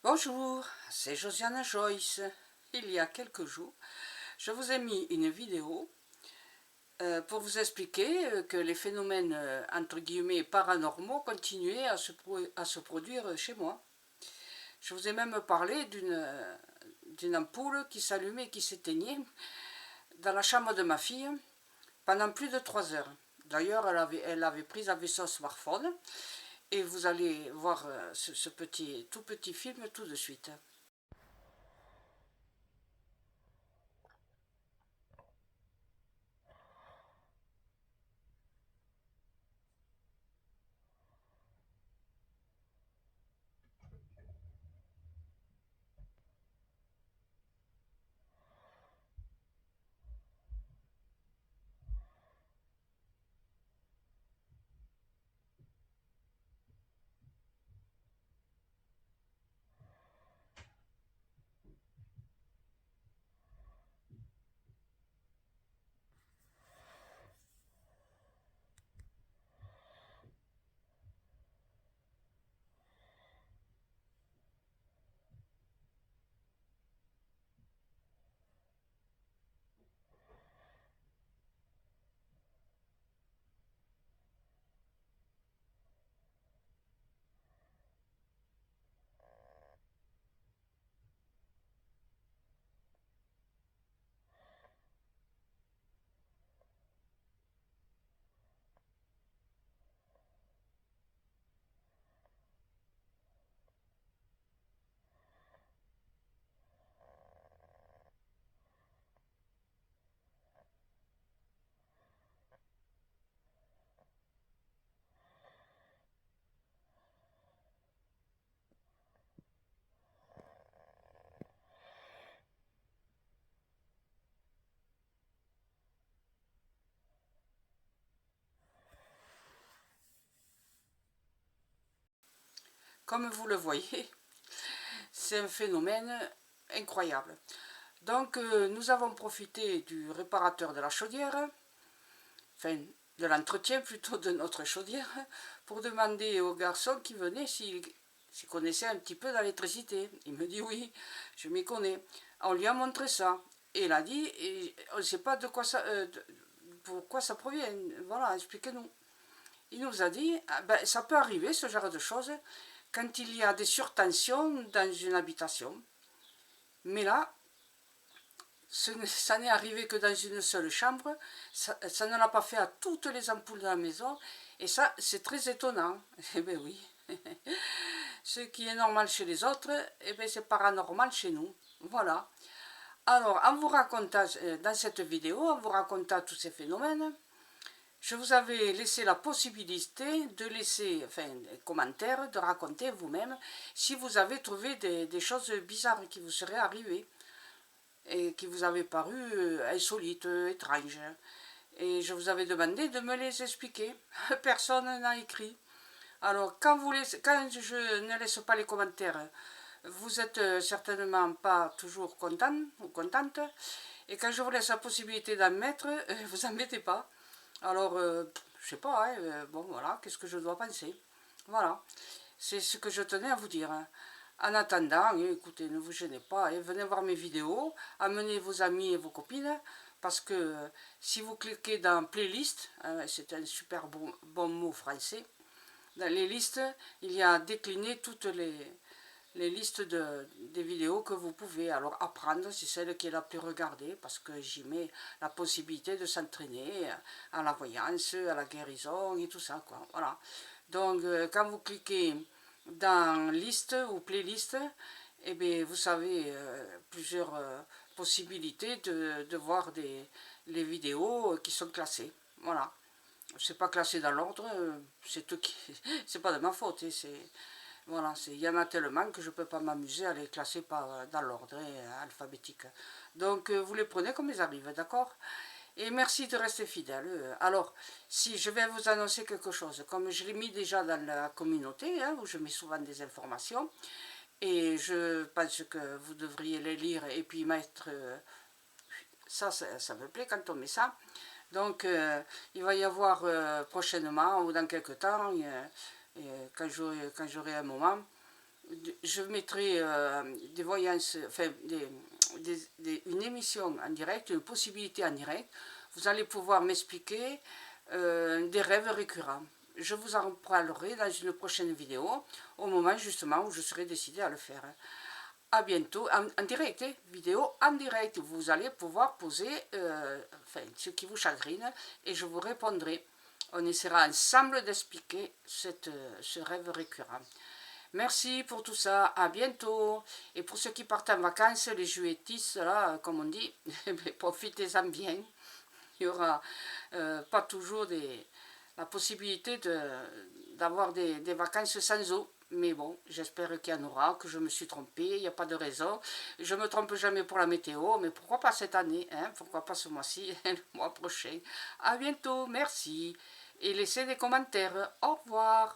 Bonjour, c'est Josiane Joyce. Il y a quelques jours, je vous ai mis une vidéo pour vous expliquer que les phénomènes entre guillemets paranormaux continuaient à se produire chez moi. Je vous ai même parlé d'une ampoule qui s'allumait et qui s'éteignait dans la chambre de ma fille pendant plus de 3 heures. D'ailleurs, elle avait pris avec son smartphone et vous allez voir ce tout petit film tout de suite. Comme vous le voyez, c'est un phénomène incroyable. Donc nous avons profité du réparateur de la chaudière, enfin de l'entretien plutôt de notre chaudière, pour demander au garçon qui venait s'il connaissait un petit peu d'électricité. Il me dit oui, je m'y connais. On lui a montré ça. Et il a dit, et on ne sait pas de quoi pourquoi ça provient. Voilà, expliquez-nous. Il nous a dit, ah ben, ça peut arriver ce genre de choses quand il y a des surtensions dans une habitation. Mais là, ça n'est arrivé que dans une seule chambre, ça ne l'a pas fait à toutes les ampoules de la maison, et ça, c'est très étonnant. Eh bien oui, ce qui est normal chez les autres, eh bien c'est paranormal chez nous. Voilà. Alors, en vous racontant, dans cette vidéo, en vous racontant tous ces phénomènes, je vous avais laissé la possibilité de laisser, enfin, des commentaires, de raconter vous-même si vous avez trouvé des choses bizarres qui vous seraient arrivées et qui vous avaient paru insolites, étranges. Et je vous avais demandé de me les expliquer. Personne n'a écrit. Alors, quand je ne laisse pas les commentaires, vous êtes certainement pas toujours content ou contente. Et quand je vous laisse la possibilité d'en mettre, vous en mettez pas. Alors, je sais pas, hein, bon voilà, qu'est-ce que je dois penser. Voilà, c'est ce que je tenais à vous dire. En attendant, écoutez, ne vous gênez pas, venez voir mes vidéos, amenez vos amis et vos copines, parce que si vous cliquez dans playlist, c'est un super bon mot français, dans les listes, il y a décliné toutes les listes des vidéos que vous pouvez alors apprendre, c'est celle qui est la plus regardée, parce que j'y mets la possibilité de s'entraîner à la voyance, à la guérison et tout ça, quoi. Voilà. Donc, quand vous cliquez dans liste ou playlist, eh bien, vous savez plusieurs possibilités de voir les vidéos qui sont classées. Voilà. C'est pas classé dans l'ordre, c'est pas de ma faute, c'est voilà, il y en a tellement que je ne peux pas m'amuser à les classer dans l'ordre alphabétique. Donc vous les prenez comme ils arrivent, d'accord? Et merci de rester fidèle. Alors, si je vais vous annoncer quelque chose, comme je l'ai mis déjà dans la communauté, hein, où je mets souvent des informations, et je pense que vous devriez les lire et puis mettre... ça me plaît quand on met ça. Donc, il va y avoir prochainement, ou dans quelques temps, quand j'aurai un moment, je mettrai des voyances, enfin une émission en direct, une possibilité en direct. Vous allez pouvoir m'expliquer des rêves récurrents. Je vous en parlerai dans une prochaine vidéo, au moment justement où je serai décidé à le faire. À bientôt, en direct, vidéo en direct. Vous allez pouvoir poser ce qui vous chagrine et je vous répondrai. On essaiera ensemble d'expliquer ce rêve récurrent. Merci pour tout ça, à bientôt. Et pour ceux qui partent en vacances, les juilletistes, là, comme on dit, profitez-en bien. Il n'y aura pas toujours la possibilité d'avoir des vacances sans eau. Mais bon, j'espère qu'il y en aura, que je me suis trompée, il n'y a pas de raison. Je ne me trompe jamais pour la météo, mais pourquoi pas cette année, hein? Pourquoi pas ce mois-ci, le mois prochain. À bientôt, merci. Et laissez des commentaires. Au revoir.